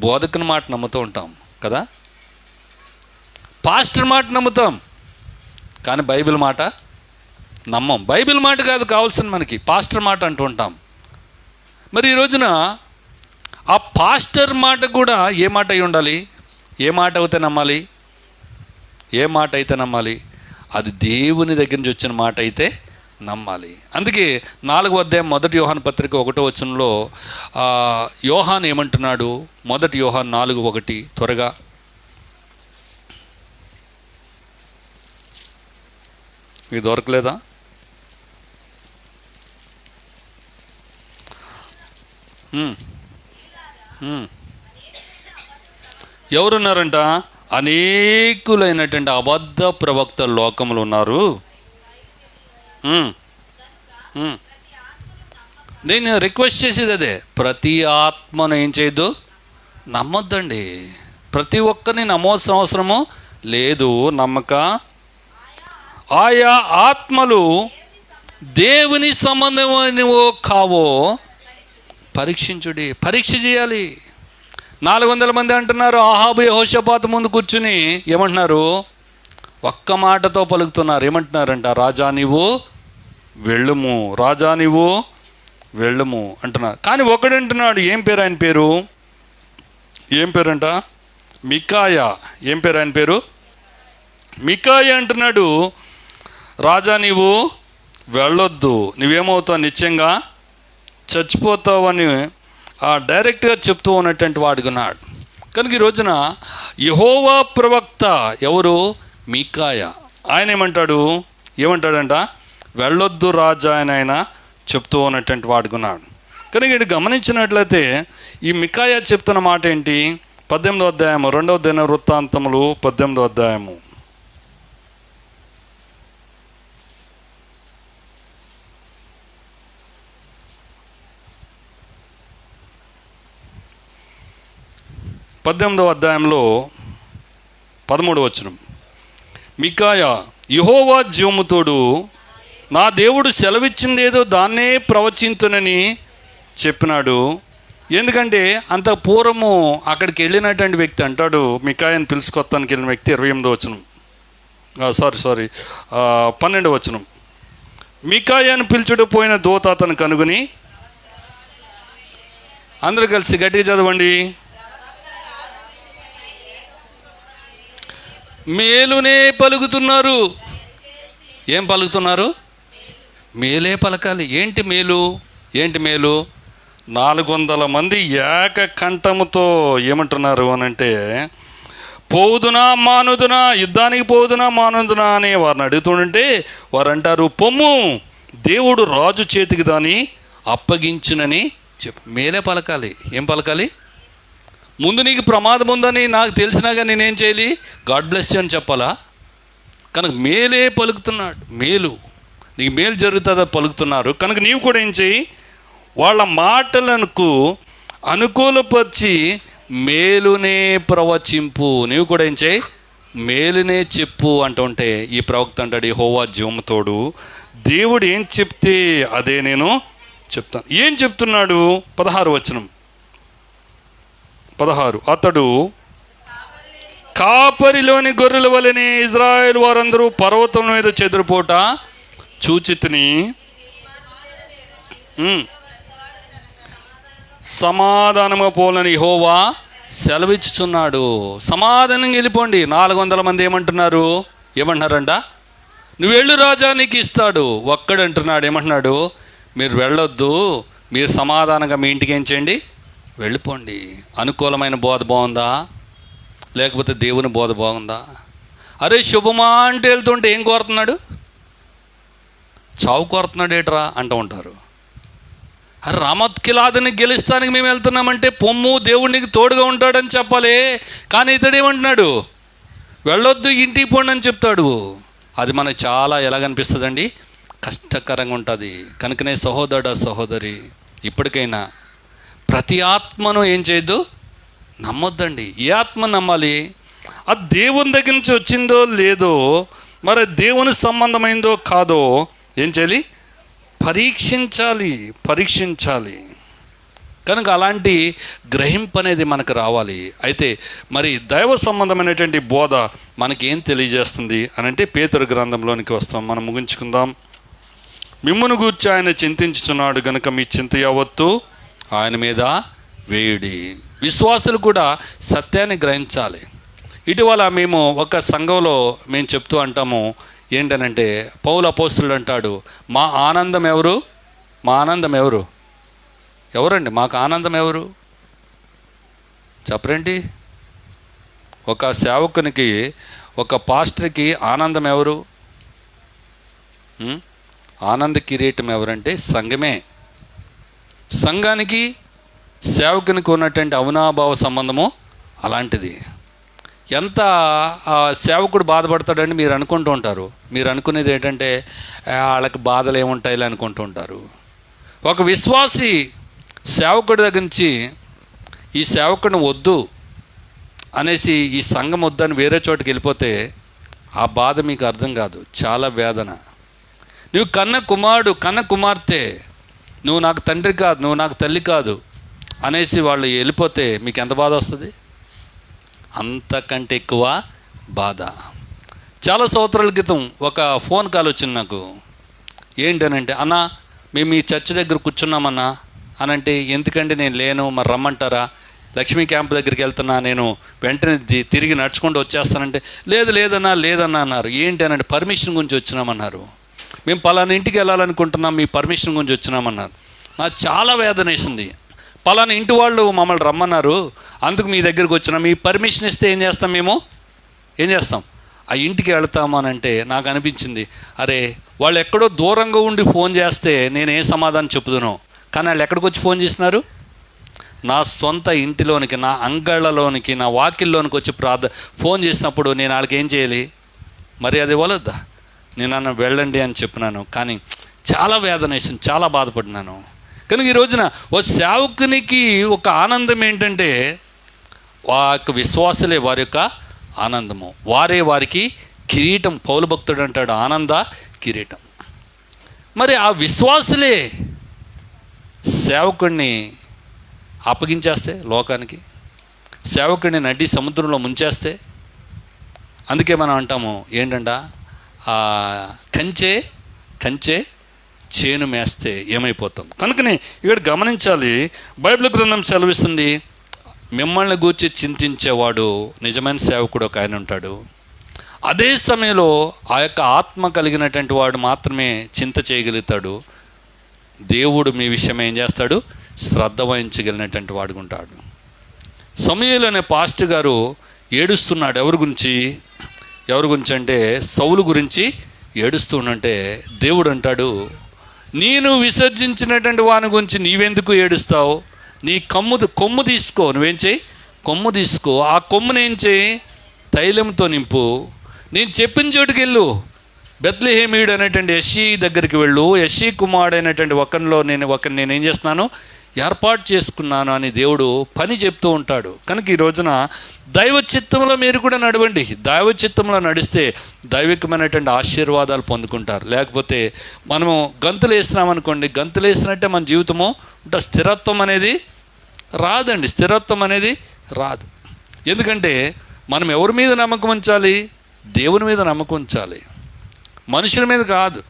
Speaker 1: బోధకుని మాట నమ్ముతూ ఉంటాం కదా. పాస్టర్ మాట నమ్ముతాం, కానీ బైబిల్ మాట నమ్మం. బైబిల్ మాట కాదు కావాల్సిన మనకి, పాస్టర్ మాట అంటూ ఉంటాం. మరి ఈ రోజున ఆ పాస్టర్ మాట కూడా ఏ మాట అయి ఉండాలి? ఏ మాట అయితే నమ్మాలి? ఏ మాట అయితే నమ్మాలి? అది దేవుని దగ్గర నుంచి వచ్చిన మాట అయితే నమ్మాలి. అందుకే 4వ అధ్యాయం 1 యోహాను పత్రిక 1వ వచనంలో యోహాను ఏమంటున్నాడు? 1 యోహాను 4:1 త్వరగా. మీకు దొరకలేదా? ఎవరున్నారంట? అనేకులైనటువంటి అబద్ధ ప్రవక్త లోకములు ఉన్నారు. నేను రిక్వెస్ట్ చేసేది అదే, ప్రతి ఆత్మను ఏం చేయొద్దు? నమ్మొద్దండి. ప్రతి ఒక్కరిని నమ్మవలసిన అవసరము లేదు. నమ్మక ఆయా ఆత్మలు దేవుని సంబంధమైనవో కావో పరీక్షించుడి. పరీక్ష చేయాలి. 400 మంది అంటున్నారు, ఆహాబు యెహోషాపాతు ముందు కూర్చుని ఏమంటున్నారు? ఒక్క మాటతో పలుకుతున్నారు. ఏమంటున్నారంట? రాజా నీవు వెళ్ళుము, రాజా నీవు వెళ్ళుము అంటున్నారు. కానీ ఒకడు అంటున్నాడు, ఏం పేరు ఆయన పేరు? ఏం పేరంట? మికాయా. ఏం పేరు ఆయన పేరు? మికాయా అంటున్నాడు, రాజా నీవు వెళ్ళొద్దు, నువ్వేమవుతావు? నిత్యంగా చచ్చిపోతావు అని డైరెక్ట్గా చెప్తూ ఉన్నటువంటి వాడుకున్నాడు. కనుక ఈ రోజున యెహోవా ప్రవక్త ఎవరు? మికాయా. ఆయన ఏమంటాడంట? వెళ్ళొద్దు రాజా అని ఆయన చెప్తూ ఉన్నటువంటి వాడుకున్నాడు. కనుక ఇటు గమనించినట్లయితే ఈ మికాయా చెప్తున్న మాట ఏంటి? 18వ అధ్యాయము 2వ దిన వృత్తాంతములు 18వ అధ్యాయము. పద్దెనిమిదవ అధ్యాయంలో 13వ వచనం. మికాయా, యెహోవా జీవముతోడు నా దేవుడు సెలవిచ్చిందేదో దాన్నే ప్రవచింతునని చెప్పినాడు. ఎందుకంటే అంత పూర్వము అక్కడికి వెళ్ళినటువంటి వ్యక్తి అంటాడు, మికాయాను పిలుచుకొత్తానికి వెళ్ళిన వ్యక్తి 28వ వచనం, 12వ వచనం. మికాయాను పిలుచుడు పోయిన దూత అతను కనుగొని, అందరూ కలిసి గట్టిగా చదవండి, మేలునే పలుకుతున్నారు. ఏం పలుకుతున్నారు? మేలే పలకాలి. ఏంటి మేలు? ఏంటి మేలు? 400 మంది ఏకకంఠముతో ఏమంటున్నారు అనంటే, పోదునా మానుదునా, యుద్ధానికి పోదునా మానుదునా అని వారిని అడుగుతుంటే వారు అంటారు, పొమ్ము, దేవుడు రాజు చేతికి దాన్ని అప్పగించునని చెప్పు. మేలే పలకాలి. ఏం పలకాలి? ముందు నీకు ప్రమాదం ఉందని నాకు తెలిసినా కానీ నేనేం చేయాలి? గాడ్ బ్లెస్ యూ అని చెప్పాలా? కనుక మేలే పలుకుతున్నాడు. మేలు, నీకు మేలు జరుగుతుందా పలుకుతున్నారు. కనుక నీవు కూడా ఏం చేయి? వాళ్ళ మాటలకు అనుకూలపరిచి మేలునే ప్రవచింపు. నీవు కూడా ఏం చేయి? మేలునే చెప్పు అంటుంటే ఈ ప్రవక్త అంటాడు, యెహోవా జీవముతోడు, దేవుడు ఏం చెప్తే అదే నేను చెప్తాను. ఏం చెప్తున్నాడు? 16వ వచనం, 16. అతడు కాపరిలోని గొర్రెల వలెనే ఇజ్రాయేల్ వారందరూ పర్వతం మీద చెదిరిపోట చూచితిని, సమాధానము పోలని యెహోవా సెలవిచ్చుచున్నాడు. సమాధానంగా వెళ్ళిపోండి. 400 మంది ఏమంటున్నారు? ఏమంటున్నారంట? నువ్వు వెళ్ళు రాజా, నీకు ఇస్తాడు. ఒక్కడంటున్నాడు, ఏమంటున్నాడు? మీరు వెళ్ళొద్దు, మీరు సమాధానంగా మీ ఇంటికి ఏం చేయండి? వెళ్ళిపోండి. అనుకూలమైన బోధ బాగుందా? లేకపోతే దేవుని బోధ బాగుందా? అరే శుభమా అంటే వెళ్తుంటే ఏం కోరుతున్నాడు? చావు కోరుతున్నాడు ఏట్రా అంటూ ఉంటారు. అరే రామత్కిలాదని గెలుస్తానికి మేము వెళ్తున్నామంటే పొమ్ము, దేవుడికి తోడుగా ఉంటాడని చెప్పాలి. కానీ ఇతడు ఏమంటున్నాడు? వెళ్ళొద్దు, ఇంటికి పోండి అని చెప్తాడు. అది మనకు చాలా ఎలాగనిపిస్తుందండి? కష్టకరంగా ఉంటుంది. కనుకనే సహోదరుడా, సహోదరి, ఇప్పటికైనా ప్రతి ఆత్మను ఏం చేయొద్దు? నమ్మొద్దండి. ఏ ఆత్మ నమ్మాలి? అది దేవుని దగ్గర నుంచి వచ్చిందో లేదో, మరి దేవుని సంబంధమైందో కాదో ఏం చేయాలి? పరీక్షించాలి. కనుక అలాంటి గ్రహింపు అనేది మనకు రావాలి. అయితే మరి దైవ సంబంధమైనటువంటి బోధ మనకి ఏం తెలియజేస్తుంది అని అంటే పేతురు గ్రంథంలోనికి వస్తాం. మనం ముగించుకుందాం. మిమ్మును గూర్చి ఆయన చింతించుచున్నాడు గనుక మీ చింత యావత్తు ఆయన మీద వేయుడి. విశ్వాసులు కూడా సత్యాన్ని గ్రహించాలి. ఇటీవల మేము ఒక సంఘంలో మేము చెప్తూ అంటాము ఏంటనంటే, పౌలు అపోస్తలుడు అంటాడు, మా ఆనందం ఎవరు? మా ఆనందం ఎవరు? ఎవరండి మాకు ఆనందం ఎవరు? చెప్పరండి. ఒక సేవకునికి, ఒక పాస్టర్కి ఆనందం ఎవరు? ఆనంద కిరీటం ఎవరంటే సంఘమే. సంఘానికి సేవకునికి ఉన్నటువంటి అవినాభావ సంబంధము అలాంటిది. ఎంత సేవకుడు బాధపడతాడని మీరు అనుకుంటూ ఉంటారు. మీరు అనుకునేది ఏంటంటే వాళ్ళకి బాధలు ఏముంటాయిలే అనుకుంటూ ఉంటారు. ఒక విశ్వాసి సేవకుడి దగ్గర నుంచి ఈ సేవకుడిని వద్దు అనేసి ఈ సంఘం వద్దని వేరే చోటుకి వెళ్ళిపోతే ఆ బాధ మీకు అర్థం కాదు. చాలా వేదన. నువ్వు కన్న కుమారుడు, కన్న కుమార్తె, నువ్వు నాకు తండ్రి కాదు, నువ్వు నాకు తల్లి కాదు అనేసి వాళ్ళు వెళ్ళిపోతే మీకు ఎంత బాధ వస్తుంది? అంతకంటే ఎక్కువ బాధ. చాలా సంవత్సరాల క్రితం ఒక ఫోన్ కాల్ వచ్చింది నాకు. ఏంటనంటే, అన్నా మేము ఈ చర్చ్ దగ్గర కూర్చున్నామన్నా అనంటే, ఎందుకంటే నేను లేను, మరి రమ్మంటారా? లక్ష్మీ క్యాంప్ దగ్గరికి వెళ్తున్నా, నేను వెంటనే తిరిగి నడుచుకుంటూ వచ్చేస్తానంటే, లేదన్నా అన్నారు. ఏంటి అనంటే, పర్మిషన్ గురించి వచ్చినామన్నారు. మేము పలానా ఇంటికి వెళ్ళాలనుకుంటున్నాం, మీ పర్మిషన్ గురించి వచ్చినామన్నారు. నాకు చాలా వేదన వేసింది. పలానా ఇంటి వాళ్ళు మమ్మల్ని రమ్మన్నారు, అందుకు మీ దగ్గరికి వచ్చినా, మీ పర్మిషన్ ఇస్తే ఏం చేస్తాం? మేము ఏం చేస్తాం? ఆ ఇంటికి వెళ్తాము అని అంటే నాకు అనిపించింది, అరే వాళ్ళు ఎక్కడో దూరంగా ఉండి ఫోన్ చేస్తే నేను ఏ సమాధానం చెప్పుదునో, కానీ వాళ్ళు ఎక్కడికి వచ్చి ఫోన్ చేసినారు? నా సొంత ఇంటిలోనికి, నా అంగళ్ళలోనికి, నా వాకిల్లోనికి వచ్చి ఫోన్ చేసినప్పుడు నేను వాళ్ళకి ఏం చేయాలి? మరి అది ఇవ్వలేదా? నేను అన్న వెళ్ళండి అని చెప్పినాను. కానీ చాలా వేదన వేసింది, చాలా బాధపడినాను. కనుక ఈ రోజున ఓ సేవకునికి ఒక ఆనందం ఏంటంటే, వారి విశ్వాసులే వారి యొక్క ఆనందము, వారే వారికి కిరీటం. పౌలు భక్తుడు అంటాడు, ఆనంద కిరీటం. మరి ఆ విశ్వాసులే సేవకుడిని అప్పగించేస్తే లోకానికి, సేవకుడిని నడి సముద్రంలో ముంచేస్తే. అందుకే మనం అంటాము ఏంటంట, కంచె చేను మేస్తే ఏమైపోతాం. కనుకనే ఇక్కడ గమనించాలి, బైబిల్ గ్రంథం సెలవిస్తుంది, మిమ్మల్ని గూర్చి చింతించేవాడు నిజమైన సేవకుడు ఒక ఆయన ఉంటాడు. అదే సమయంలో ఆ యొక్క ఆత్మ కలిగినటువంటి వాడు మాత్రమే చింత చేయగలుగుతాడు. దేవుడు మీ విషయం ఏం చేస్తాడు, శ్రద్ధ వహించగలిగినటువంటి వాడు ఉంటాడు. సమూయేలు అనే పాస్టర్ గారు ఏడుస్తున్నాడు. ఎవరి గురించి అంటే సౌలు గురించి ఏడుస్తూ ఉంటే దేవుడు అంటాడు, నేను విసర్జించినటువంటి వాని గురించి నీవెందుకు ఏడుస్తావు? నీ కొమ్ము తీసుకో, నువ్వేం చేయి, కొమ్ము తీసుకో, ఆ కొమ్ముని ఏం చేయి, తైలంతో నింపు, నేను చెప్పిన చోటుకి వెళ్ళు, బెత్లెహేమీయుడు అనేటువంటి యెష్షీ దగ్గరికి వెళ్ళు, యెష్షీ కుమారుడు అయినటువంటి ఒకరిని నేనేం చేస్తున్నాను, ఏర్పాటు చేసుకున్నాను అని దేవుడు పని చెప్తూ ఉంటాడు. కనుక ఈ రోజున దైవ చిత్తంలో మీరు కూడా నడవండి. దైవ చిత్తంలో నడిస్తే దైవికమైనటువంటి ఆశీర్వాదాలు పొందుకుంటారు. లేకపోతే మనము గంతులు వేసినామనుకోండి, గంతులు వేసినట్టే మన జీవితము అంటే స్థిరత్వం అనేది రాదండి. స్థిరత్వం అనేది రాదు. ఎందుకంటే మనం ఎవరి మీద నమ్మకం ఉంచాలి, దేవుని మీద నమ్మకం ఉంచాలి, మనుషుల మీద కాదు.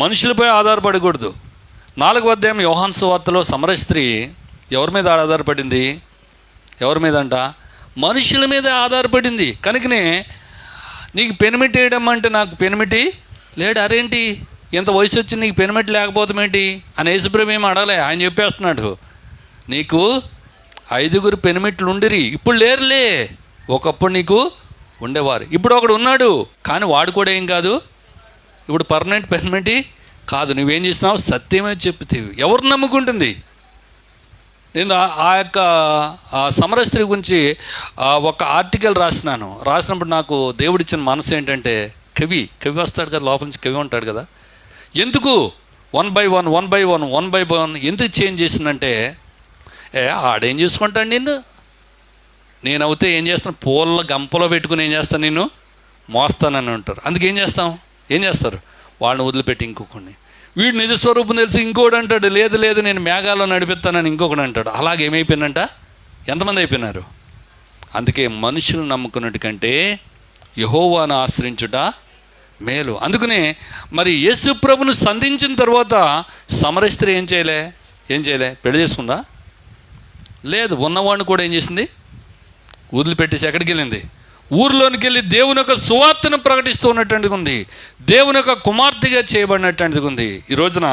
Speaker 1: మనుషులపై ఆధారపడకూడదు. 4వ అధ్యాయం యోహాను సువార్తలో సమరయ స్త్రీ ఎవరి మీద ఆధారపడింది? ఎవరి మీద అంట? మనుషుల మీద ఆధారపడింది. కనుకనే నీకు పెనిమిటి వేయడం అంటే నాకు పెనిమిటి లేడు, అరేంటి ఇంత వయసు వచ్చి నీకు పెనిమిటి లేకపోతామేంటి అని యేసుప్రభు ఏమి అడగలే. ఆయన చెప్పేస్తున్నాడు, నీకు 5 పెనిమిట్లు ఉండిరి, ఇప్పుడు లేరులే, ఒకప్పుడు నీకు ఉండేవారు, ఇప్పుడు ఒకడు ఉన్నాడు, కానీ వాడు కూడా ఏం కాదు, ఇప్పుడు పర్మనెంట్ పెనిమిటి కాదు. నువ్వేం చేస్తున్నావు, సత్యమే చెప్తేవి. ఎవరు నమ్ముకుంటుంది? నేను ఆ యొక్క సమరయ స్త్రీ గురించి ఒక ఆర్టికల్ రాసినప్పుడు నాకు దేవుడిచ్చిన మనసు ఏంటంటే, కవి వస్తాడు కదా, లోపల నుంచి కవి ఉంటాడు కదా, ఎందుకు 1 by 1 ఎందుకు చేంజ్ చేసిందంటే, ఆడేం చేసుకుంటాడు, నేను అవుతే ఏం చేస్తాను, పూల గంపలో పెట్టుకుని ఏం చేస్తాను, నేను మోస్తానని అంటారు. అందుకేం చేస్తారు, వాళ్ళని వదిలిపెట్టి ఇంకొకడిని, వీడు నిజస్వరూపం తెలిసి ఇంకోటి అంటాడు, లేదు నేను మేఘాల్లో నడిపిస్తానని ఇంకొకటి అంటాడు. అలాగేమైపోయిందంట, ఎంతమంది అయిపోయినారు. అందుకే మనుషులు నమ్ముకున్నట్టు కంటే యెహోవాను ఆశ్రయించుట మేలు. అందుకనే మరి యేసు ప్రభును సంధించిన తర్వాత సమరయ స్త్రీ ఏం చేయలే, పెళ్లి చేసుకుందా? లేదు. ఉన్నవాడిని కూడా ఏం చేసింది, వదిలిపెట్టేసి ఎక్కడికి వెళ్ళింది, ఊరిలోనికి వెళ్ళి దేవుని యొక్క సువార్తను ప్రకటిస్తూ ఉన్నటువంటిది ఉంది. దేవుని యొక్క కుమార్తెగా చేయబడినటువంటిది ఉంది. ఈ రోజున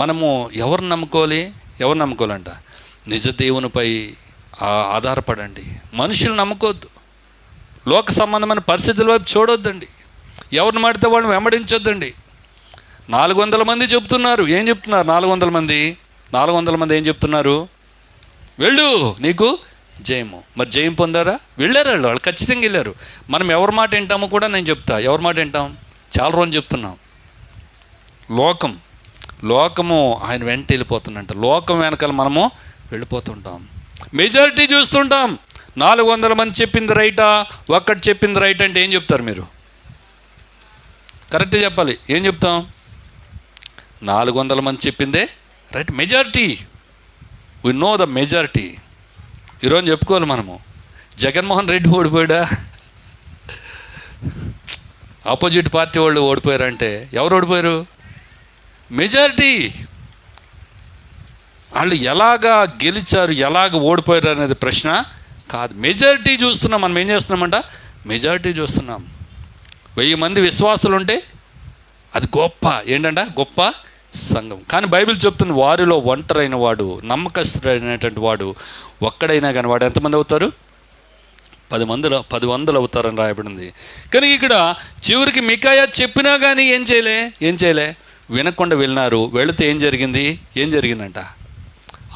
Speaker 1: మనము ఎవరు నమ్ముకోవాలంట, నిజ దేవునిపై ఆధారపడండి. మనుషులు నమ్ముకోవద్దు. లోక సంబంధమైన పరిస్థితుల వైపు చూడొద్దండి. ఎవరిని మాడితే వాళ్ళని వెంబడించొద్దండి. 400 మంది చెప్తున్నారు. ఏం చెప్తున్నారు? 400 మంది ఏం చెప్తున్నారు? వెళ్ళు, నీకు జయము. మరి జయం పొందారా? వెళ్ళారు వాళ్ళు ఖచ్చితంగా వెళ్ళారు. మనం ఎవరి మాట వింటామో కూడా నేను చెప్తా. ఎవరి మాట వింటాం? చాలా రోజులు చెప్తున్నాం. లోకము ఆయన వెంట వెళ్ళిపోతుందంట. లోకం వెనకాల మనము వెళ్ళిపోతుంటాం. మెజారిటీ చూస్తుంటాం. 400 మంది చెప్పింది రైటా, ఒక్కటి చెప్పింది రైట్ అంటే ఏం చెప్తారు మీరు? కరెక్ట్గా చెప్పాలి. ఏం చెప్తాం? 400 మంది చెప్పిందే right. Majority, we know the majority. ఈరోజు చెప్పుకోవాలి మనము, జగన్మోహన్ రెడ్డి ఓడిపోయాడా, ఆపోజిట్ పార్టీ వాళ్ళు ఓడిపోయారంటే ఎవరు ఓడిపోయారు? మెజారిటీ. వాళ్ళు ఎలాగా గెలిచారు, ఎలాగ ఓడిపోయారు అనేది ప్రశ్న కాదు. మెజారిటీ చూస్తున్నాం. మనం ఏం చేస్తున్నామంట? మెజారిటీ చూస్తున్నాం. 1000 మంది విశ్వాసులు ఉంటే అది గొప్ప గొప్ప సంఘం. కానీ బైబిల్ చెప్తుంది, వారిలో ఒంటరైన వాడు, నమ్మకస్తుడైనటువంటి వాడు ఒక్కడైనా కానీ వాడు ఎంతమంది అవుతారు? 10 వందలు అవుతారని రాయబడింది. కానీ ఇక్కడ చివరికి మికాయా చెప్పినా కానీ ఏం చేయలే, వినకుండా వెళ్ళినారు. వెళితే ఏం జరిగిందంట?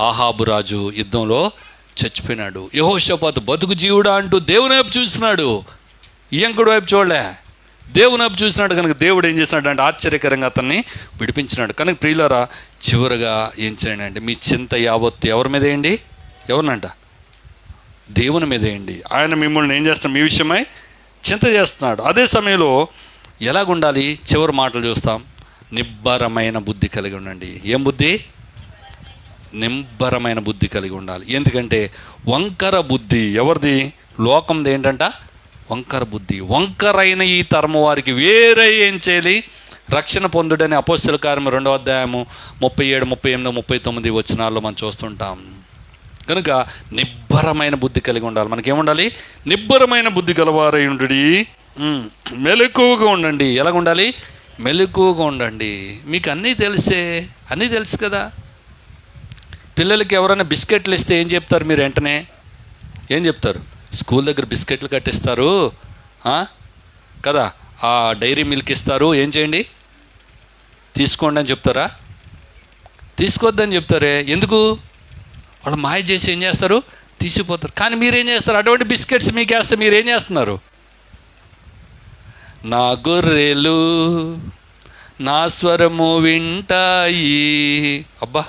Speaker 1: ఆహాబు రాజు యుద్ధంలో చచ్చిపోయినాడు. యెహోషాపాతు బతుకు జీవుడా అంటూ దేవుని వైపు చూస్తున్నాడు, ఈయంకుడు వైపు చూడలే, దేవుని వైపు చూసినాడు. కనుక దేవుడు ఏం చేసినాడు అంటే ఆశ్చర్యకరంగా అతన్ని విడిపించినాడు. కనుక ప్రియులారా, చివరిగా ఏం చేయండి అంటే మీ చింత యావత్తు ఎవరి మీద వేయండి? ఎవరినంట? దేవుని మీద వేయండి. ఆయన మిమ్మల్ని ఏం చేస్తాడు? మీ విషయమై చింత చేస్తున్నాడు. అదే సమయంలో ఎలాగుండాలి? చివరి మాటలు చూస్తాం. నిబ్బరమైన బుద్ధి కలిగి ఉండండి. ఏం బుద్ధి? నిబ్బరమైన బుద్ధి కలిగి ఉండాలి. ఎందుకంటే వంకర బుద్ధి ఎవరిది? లోకంది. ఏంటంట? వంకర బుద్ధి. వంకరైన ఈ తరము వారికి వేరే ఏం చేయాలి? రక్షణ పొందుడని అపోస్తల కార్యం 2వ అధ్యాయము 37, 38, 39 వచనాల్లో మనం చూస్తుంటాం. కనుక నిబ్బరమైన బుద్ధి కలిగి ఉండాలి. మనకేముండాలి? నిబ్బరమైన బుద్ధి గలవారై ఉండుడి, మెలకువగా ఉండండి. ఎలాగ ఉండాలి? మెలకువగా ఉండండి. మీకు అన్నీ తెలుసు కదా. పిల్లలకి ఎవరైనా బిస్కెట్లు ఇస్తే ఏం చెప్తారు మీరు? వెంటనే ఏం చెప్తారు? స్కూల్ దగ్గర బిస్కెట్లు కట్టిస్తారు కదా, ఆ డైరీ మిల్క్ ఇస్తారు, ఏం చేయండి, తీసుకోండి అని చెప్తారా? తీసుకోవద్దని చెప్తారే. ఎందుకు? వాళ్ళు మాయ చేసి ఏం చేస్తారు? తీసిపోతారు. కానీ మీరేం చేస్తారు? అటువంటి బిస్కెట్స్ మీకు వేస్తే మీరేం చేస్తున్నారు? నా గొర్రెలు నా స్వరము వింటాయి. అబ్బా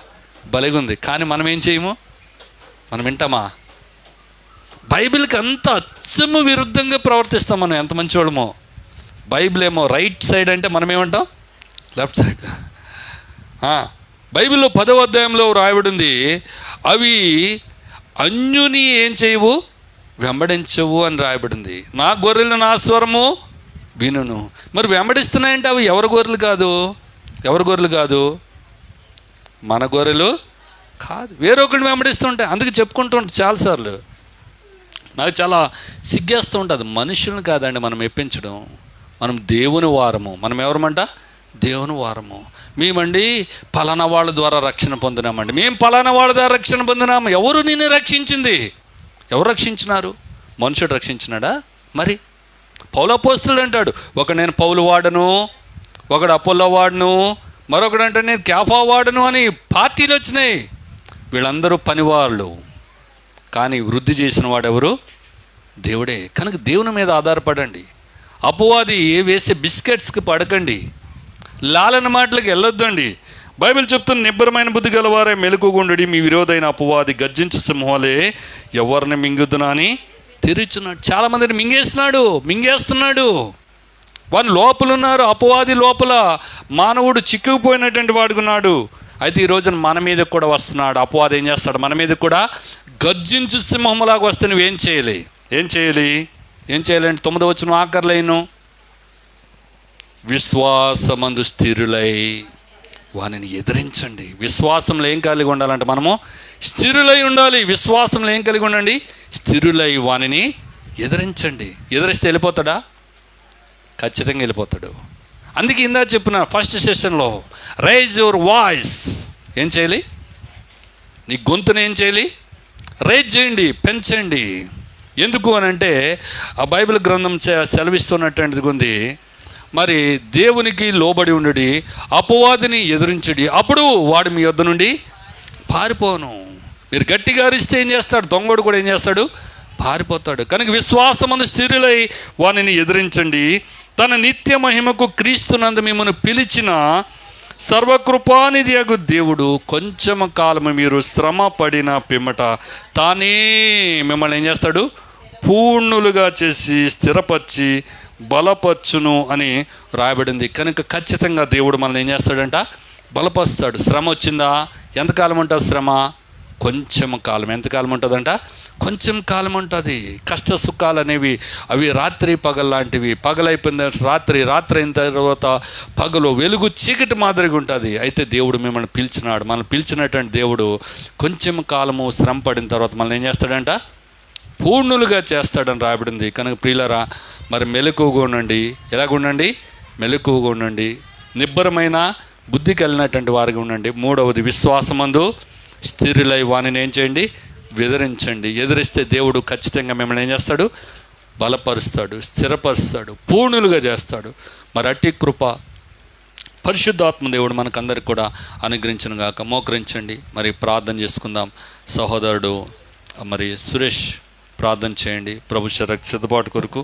Speaker 1: భలేగుంది. కానీ మనం ఏం చేయము? మనం వింటామా? బైబిల్కి అంత అచ్చము విరుద్ధంగా ప్రవర్తిస్తాం మనం. ఎంత మంచి వాళ్ళమో. బైబిల్ ఏమో రైట్ సైడ్ అంటే మనం ఏమంటాం? Left side. బైబిల్లో 10వ అధ్యాయంలో రాయబడింది, అవి అన్యుని ఏం చేయవు? వెంబడించవు అని రాయబడింది. నా గొర్రెలు నా స్వరము వినును. మరి వెంబడిస్తున్నాయంటే అవి ఎవరి గొర్రెలు కాదు? మన గొర్రెలు కాదు, వేరొకరిని వెంబడిస్తుంటాయి. అందుకే చెప్పుకుంటూ ఉంటాయి చాలాసార్లు. నాకు చాలా సిగ్గేస్తూ ఉంటుంది. మనుషులను కాదండి మనం మెప్పించడం. మనం దేవుని వారము. మనం ఎవరమంట? దేవుని వారము. మేమండి పలానా వాళ్ళ ద్వారా రక్షణ పొందినామండి. మేము పలానా వాళ్ళ ద్వారా రక్షణ పొందినాము. ఎవరు నిన్ను రక్షించింది? ఎవరు రక్షించినారు? మనుషుడు రక్షించినాడా? మరి పౌలు అపోస్తలుడు అంటాడు, ఒక నేను పౌలు వాడను, ఒకడు అపోల్లో వాడను, మరొకడు అంటే నేను కేఫా వాడను అని పార్టీలు వచ్చినాయి. వీళ్ళందరూ పనివాళ్ళు. కానీ వృద్ధి చేసిన వాడెవరు? దేవుడే. కనుక దేవుని మీద ఆధారపడండి. అపవాది వేసే బిస్కెట్స్కి పడకండి. లాలన మాటలకు వెళ్ళొద్దండి. బైబిల్ చెప్తున్న నిబ్బరమైన బుద్ధి గలవారే మెలకుగుండి, మీ విరోధైన అపవాది గర్జించే సింహాలే ఎవరిని మింగుదునా అని తిరుగుచున్నాడు. చాలామందిని మింగేస్తున్నాడు. వాని లోపల ఉన్నారు. అపవాది లోపల మానవుడు చిక్కుకుపోయినటువంటి వాడుకున్నాడు. అయితే ఈ రోజున మన మీదకి కూడా వస్తున్నాడు. అపవాది ఏం చేస్తాడు? మన మీద కూడా గర్జించు సింహంలాగా వస్తే నువ్వేం చేయాలి? ఏం చేయాలంటే 9వ వచనం ఆఖరి లైను, విశ్వాసమందు స్థిరులై వానిని ఎదిరించండి. విశ్వాసంలో ఏం కలిగి ఉండాలంటే మనము స్థిరులై ఉండాలి. విశ్వాసంలో ఏం కలిగి ఉండండి? స్థిరులై వానిని ఎదిరించండి. ఎదిరిస్తే వెళ్ళిపోతాడా? ఖచ్చితంగా వెళ్ళిపోతాడు. అందుకే ఇందా చెప్పిన ఫస్ట్ సెషన్లో, రైజ్ యువర్ వాయిస్. ఏం చేయాలి? నీ గొంతుని ఏం చేయాలి? రైజ్ చేయండి, పెంచండి. ఎందుకు అని అంటే ఆ బైబిల్ గ్రంథం సెలవిస్తున్నటువంటిది ఉంది. మరి దేవునికి లోబడి ఉండి అపవాదిని ఎదురించడి, అప్పుడు వాడు మీ యొద్ద నుండి పారిపోను. మీరు గట్టిగా అరిస్తే ఏం చేస్తాడు? దొంగడు కూడా ఏం చేస్తాడు? పారిపోతాడు. కనుక విశ్వాసమందు స్థిరులై వానిని ఎదిరించండి. తన నిత్య మహిమకు క్రీస్తునందు మిమ్మల్ని పిలిచిన సర్వకృపానిధి అగు దేవుడు కొంచెం కాలము మీరు శ్రమ పడిన పిమ్మట తానే మిమ్మల్ని ఏం చేస్తాడు? పూర్ణులుగా చేసి స్థిరపరిచి బలపరచును అని రాయబడింది. కనుక ఖచ్చితంగా దేవుడు మనల్ని ఏం చేస్తాడంట? బలపరుస్తాడు. శ్రమ వచ్చిందా? ఎంతకాలం ఉంటుంది శ్రమ? కొంచెం కాలం. ఎంతకాలం ఉంటుందంట? కొంచెం కాలం ఉంటుంది. కష్ట సుఖాలు అనేవి అవి రాత్రి పగలు లాంటివి. పగలైపోయిన రాత్రి, రాత్రి అయిన తర్వాత పగలు, వెలుగు చీకటి మాదిరిగా ఉంటుంది. అయితే దేవుడు మిమ్మల్ని పిలిచినాడు. మనల్ని పిలిచినటువంటి దేవుడు కొంచెం కాలము శ్రమ పడిన తర్వాత మనల్ని ఏం చేస్తాడంట? పూర్ణులుగా చేస్తాడని రాయబడింది. కనుక ప్రియులరా, మరి మెలకువగా ఉండండి. ఎలాగుండండి? మెలకువగా ఉండండి. నిబ్బరమైన బుద్ధి కలిగినటువంటి వారికి ఉండండి. 3వది, విశ్వాసమందు స్థిరులై వానిని ఏం చేయండి? ఎదిరించండి. ఎదిరిస్తే దేవుడు ఖచ్చితంగా మిమ్మల్ని ఏం చేస్తాడు? బలపరుస్తాడు, స్థిరపరుస్తాడు, పూర్ణులుగా చేస్తాడు. మరి అట్టి కృప పరిశుద్ధాత్మ దేవుడు మనకందరికి కూడా అనుగ్రహించును గాక. మోకరించండి. మరి ప్రార్థన చేసుకుందాం. సహోదరుడు మరి సురేష్ ప్రార్థన చేయండి ప్రభు సిద్ధపాటు కొరకు.